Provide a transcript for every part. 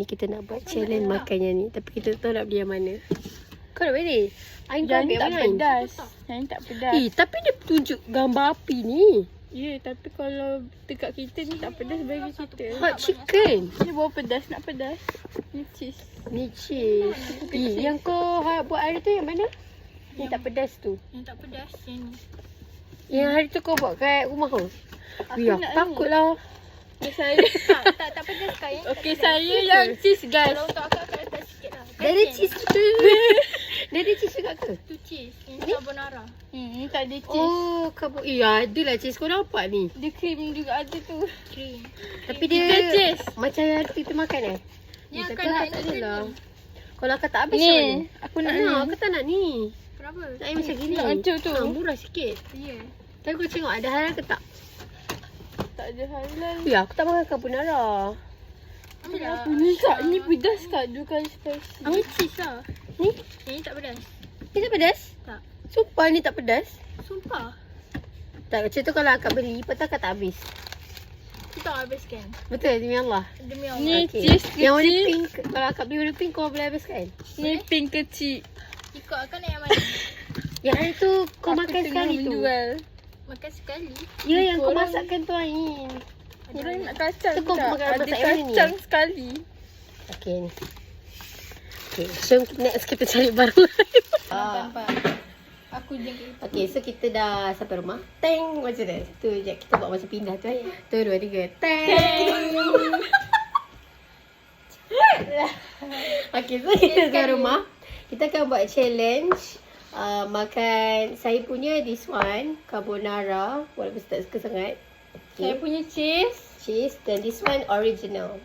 ni kita nak buat challenge makan yang ni. Tapi kita tak tahu nak beli yang mana. Kau nak beli? Ain kau Yang ambil tak mana Ain? pedas. Yang tak pedas. Tapi dia tunjuk gambar api ni. Ya, tapi kalau dekat kita ni tak pedas bagi kita. Hot chicken. Ni bawa pedas, nak pedas. Ni cheese. Ni cheese. Yang kau buat hari tu yang mana? Yang tak pedas tu. Yang tak pedas, yang ni. Yang hari tu kau buat kat rumah kau? Aku Aku nak takut lah. Saya Tak pedas kau ya. okey, saya yang cheese guys. Kalau untuk akak letak sikit lah. Dia ada cheese tu. Dia ada cheese juga ke? Tu cheese. Ini carbonara. Ni tak ada cheese. Oh, ada lah cheese. Kau nampak ni. Dia cream juga ada tu. Cream. Tapi dia Kita cheese. macam yang kita makan Yang tak akan nak tak ni adalah. Kalau akak tak habis Ni, macam mana? aku nak Tak nak, ni. aku tak nak ni. Kenapa? Nak yang macam gini. Nak hancur tu. Murah sikit. Ya. Tapi kau tengok ada halal ke tak? Tak ada halal. Aku tak makan carbonara. Ambil lah. Ni tak, ni pedas tak? 2 kali spicy. Ini cheese lah. Ni? Yang ni tak pedas. Ni tak pedas? Tak. Sumpah ni tak pedas? Sumpah. Tak, macam tu kalau akak beli, lepas tu akak tak habis. Kita habiskan. Betul, demi Allah. Demi Allah. Ni Okey. cheese Yang warna kecil. pink, kalau akak beli warna pink, kau boleh habiskan? Ni pink kecil. Ikut akan nak yang mana? Yang hari tu kau Aku makan tengah sekali tu. menjual. Makan sekali. Ya, yang kau Korang- masakkan tu Ain. Korang nak kacang Tu kau tak? makan Ada masak yang mana ni? kacang sekali. Okey ni. Okey, jom next kita cari barang lain. Nampak. Aku je ke. Okey, so kita dah sampai rumah. Teng macam tu. Tu je kita buat macam pindah tu. Tu 2 3. Teng. Okey, so kita sampai rumah. Kita akan buat challenge makan saya punya this one carbonara walaupun tak suka sangat. Saya punya cheese. Dan this one original.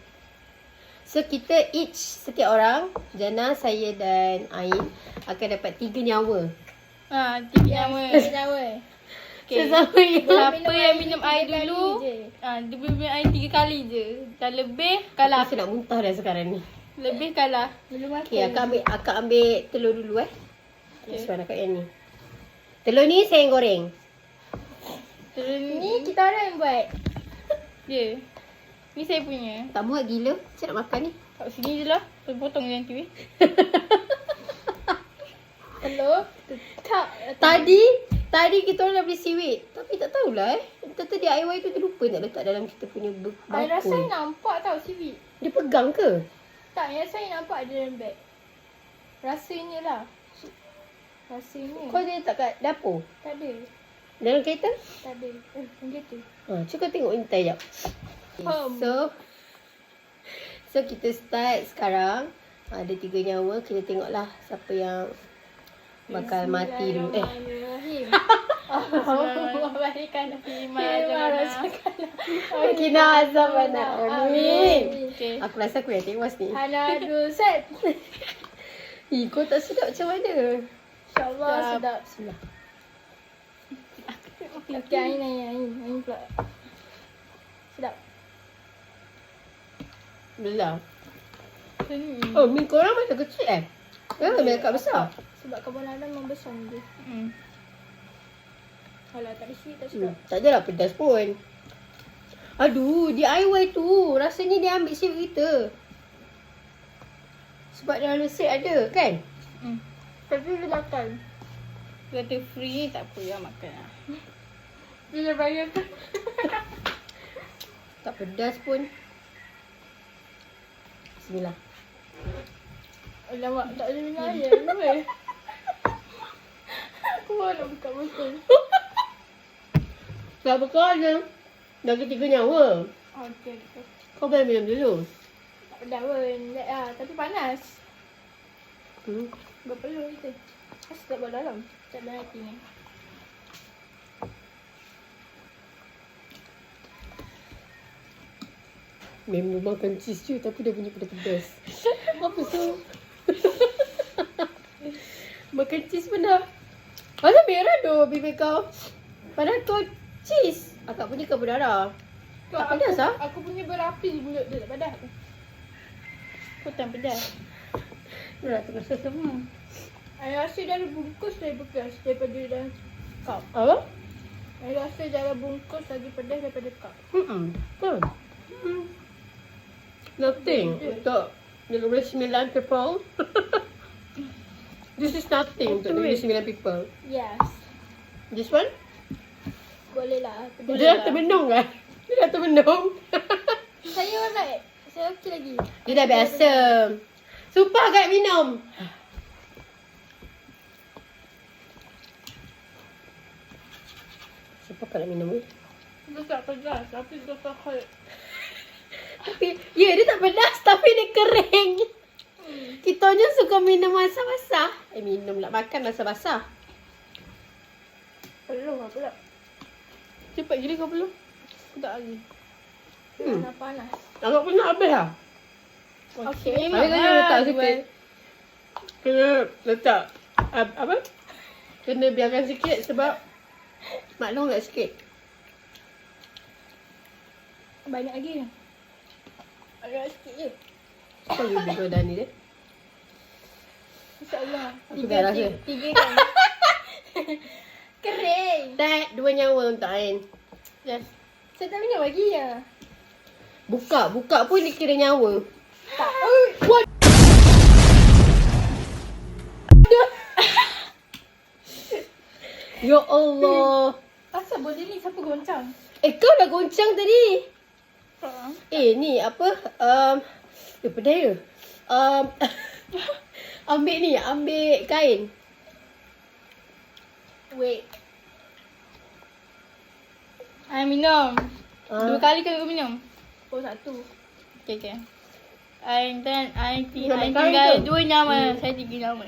So kita each setiap orang, Jana, saya dan Ain akan dapat 3 nyawa. 3 nyawa. Nyawa. Okay. Sesiapa yang Siapa yang minum air dulu, dia boleh minum air 3 kali je. Dah lebih, kalah. Aku nak muntah dah sekarang ni. Lebih kalah. Okay, akak ambil telur dulu This one akak yang ni. Telur ni saya yang goreng. Terus Ni kita orang yang buat. Ya. Ni saya punya. Tak muat gila. Saya nak makan ni. Kat sini je lah. Potong nanti weh. Telur. Tak. Tadi kita orang dah beli seaweed. Tapi tak tahulah Tata DIY tu terlupa nak letak dalam kita punya Air rasa bakul. nampak tau seaweed. Dia pegang ke? Tak, yang saya nampak ada dalam beg. Rasanya lah. Rasanya. Kau dia letak kat dapur? Tak ada. Dalam kereta? Tak ada. Macam tu. Cuba tengok intai jap. Okay, so kita start sekarang. Ada 3 nyawa. Kita tengoklah siapa yang bakal mati dulu. Bismillahirrahmanirrahim. Kina azab anak. Amin. Okay. Aku rasa aku yang tewas ni. Hana Dulset. Kau tak sedap macam mana? InsyaAllah sedap. Bismillah. Okay, Ain pula. Sedap. Bismillah. Oh, mi korang macam kecil mi agak besar. Sebab carbonara memang besar dia. Kalau tak ada sweet tak sedap. Tak adalah pedas pun. Aduh, DIY tu. Rasanya dia ambil seaweed kita. Sebab dalam resep ada kan? Tapi dia makan. Kata free tak apa ya makan lah. Dia bayar tu. Tak pedas pun. Bismillah. Alamak, tak ada minum air weh. Aku baru nak buka botol. Tak apa kau ada. Dah ketiga nyawa. Okey. Kau boleh minum dulu. Tak pedas pun. Let lah. Tapi panas. Berpeluh kita. Asal tak buat dalam. Tak ada hati ni. Memang makan cheese je tapi dah bunyi pedas-pedas. Apa tu? Makan cheese pun dah. Asal merah tu bibir kau? Padahal kau cheese. Akak punya carbonara. Tak pedas lah. Aku punya berapi mulut dia. Tak pedas. Kau tak pedas. Dah terasa semua. Air rasa dia ada bungkus lagi bekas daripada dalam cup. Apa? Air rasa dalam bungkus lagi pedas daripada cup. Betul. Nothing. Untuk 29 people. This is nothing untuk 29 people. Yes. This one? Boleh lah. Dia dah termenung kan? Dia dah termenung. Saya alright. Saya okey lagi. Dia dah biasa. Sumpah kat minum. Sumpah kat nak minum ni. Dia tak pedas tapi dia tak kait. Tapi, ya dia tak pedas tapi dia kering. Kita je suka minum basah-basah. Minum lah. Makan basah-basah. Belum lah pula. Cepat gila kau belum? Tak lagi. Dah panas. Agak pun nak habis lah. Okey. Habis kan letak sikit. Kena letak apa? Kena biarkan sikit sebab maklum tak sikit. Banyak lagi. Agak sikit je. Kau lebih kau ni dia. InsyaAllah. Aku dah rasa. 3 kan. Kering. Tak, 2 nyawa untuk Ain. Yes. Saya tak minum lagi ya. Buka pun dia kira nyawa. Tak. Ya Allah. Asal boleh ni siapa goncang? Kau dah goncang tadi. Ha. Ni apa? Pedai ke? Ambil kain. Wait. I minum. Ah. 2 kali kau minum. Oh, satu. Okay. I Minum kain tinggal tu. 2 nyawa. Saya 3 nyawa.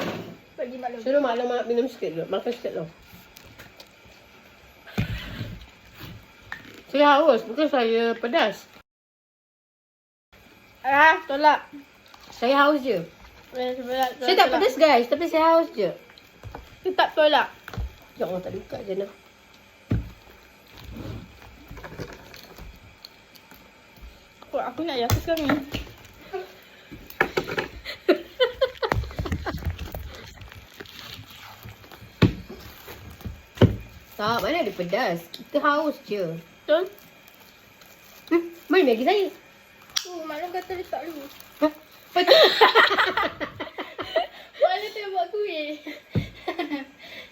Bagi maklum. Suruh mak minum sikit dulu. Makan sikit dulu. Saya haus, bukan saya pedas. Tolak. Saya haus je. Tolak. Saya tak pedas guys, tapi saya haus je. Tetap tolak. Ya Allah, tak buka je nak. Aku nak jatuh sekarang ni. Tak, mana ada pedas. Kita haus je. Betul? Mana Maggi saya? Maklum kata letak dulu. Betul. Maklum tengah buat kuih.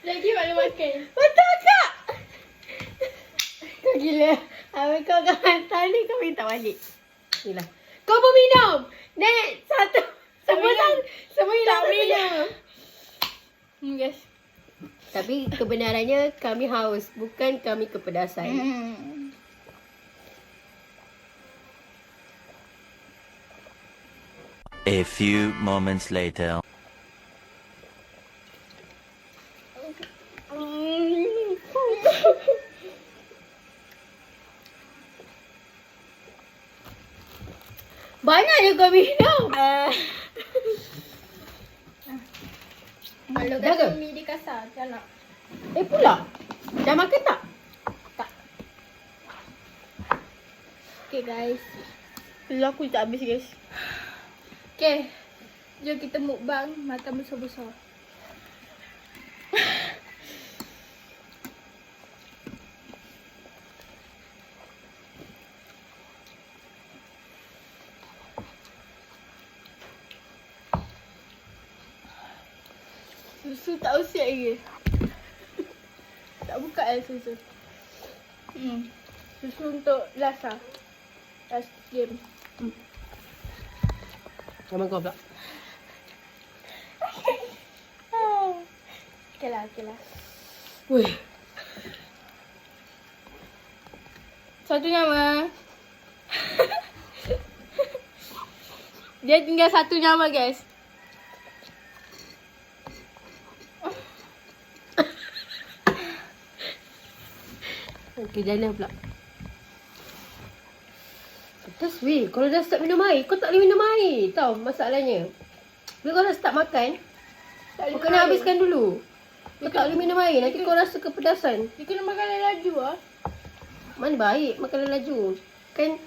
Lagi maklum makan. Betul kak. Kau gila. Habis kau hantar ni kau minta balik. Inilah. Kau pun minum. Next. Satu. Semua hilang minum. Guys. Tapi kebenarannya kami haus. Bukan kami kepedasan. A few moments later. Banyak je kau minum. Maklum Dah kata ke? mi dia kasar. Tak nak. Pula. Dah makan tak? Tak. Okay guys. Dulu aku tak habis guys. Okay. Jom kita mukbang makan besar-besar. Susu tak usiap lagi. Tak buka susu. Susu untuk last lah. Last game. Sama kau pula. Okay lah. Wih. Satu nyawa. Dia tinggal 1 nyawa guys. Okey, Jana pula. Pedas weh. Kalau dah start minum air, kau tak boleh minum air. Tahu masalahnya. Bila kau dah start makan, kau kena habiskan dulu. Kau tak boleh minum air. Nanti kau rasa kepedasan. Dia kena makan laju lah. Mana baik makan laju. Kan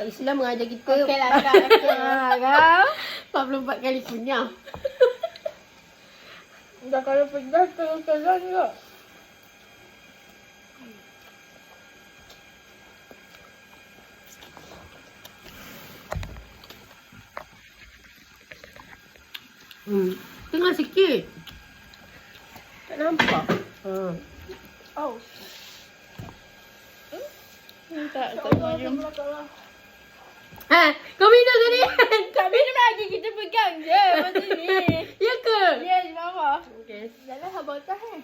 Islam mengajar kita. Okay lah kak. Kau 44 kali kunyah. Dah kalau pedas terus-terusan juga. Tengah sikit. Tak nampak. Oh. Tak maju. Kau minum tadi? Tak minum lagi, kita pegang je macam ni. Ya ke? Yes, mama. Okay. Jangan habang tahan.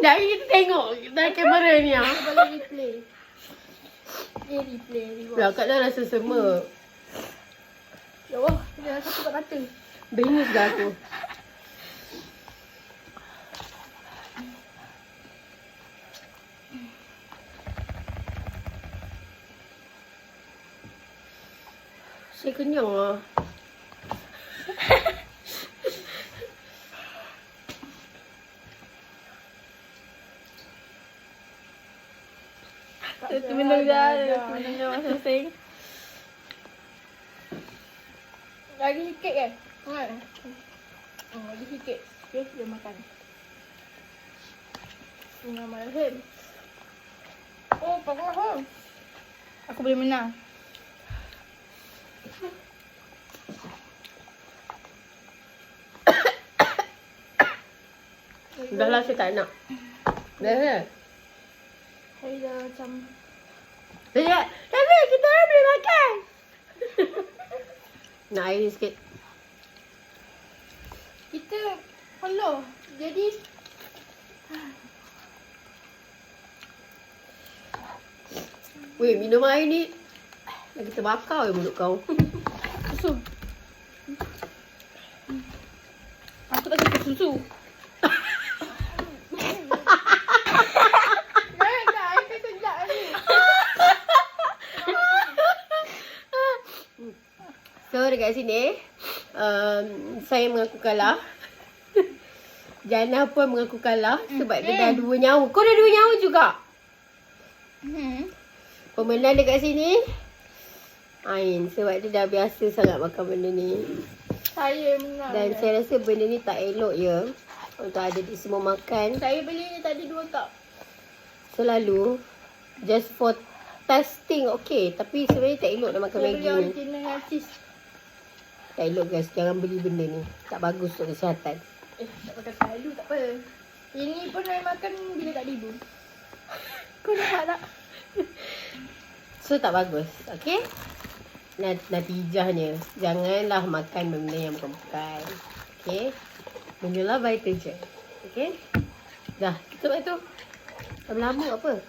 Dari kita tengok dalam kamera ni. Kita boleh replay. Replay. Ya, kat dah rasa semua. Ya Allah, dia satu kat mata. Bengis dah aku. Saya kenyang lah. Satu minum dah. Satu minum dah masing-masing. Lagi sikit kan? Lagi sikit. Okay, dia makan. Bismillahirrahmanirrahim. Oh, pakai. Aku boleh menang. Dah lah, saya tak nak. Dah lah. Saya dah macam... Tapi kita orang boleh makan. Nak air sikit. Kita follow. Jadi... Weh, minum air ni. Lagi terbakar je mulut kau. Susu. Aku tak suka susu. Jangan, air kan sedap ni. So dekat sini saya mengaku kalah. Jana pun mengaku kalah sebab dia dah 2 nyawa. Kau dah 2 nyawa juga. Pemenang dekat sini Ain, sebab dia dah biasa sangat makan benda ni. Saya menang. Dan saya rasa benda ni tak elok ya untuk ada di semua makan. Saya beli ni tadi 2 cup. Selalu just for testing okay, tapi sebenarnya tak elok nak makan Saya Maggi beli ni. original dengan cheese. Tak elok guys, jangan beli benda ni. Tak bagus untuk kesihatan. Tak makan selalu tak apa. Ini pun saya makan bila tak tidur. Kau nampak tak? So tak bagus, okay? Natijahnya, janganlah makan benda yang bukan-bukan. Okay? Benda lah baik je. Okay? Dah, kita buat tu. Lama apa?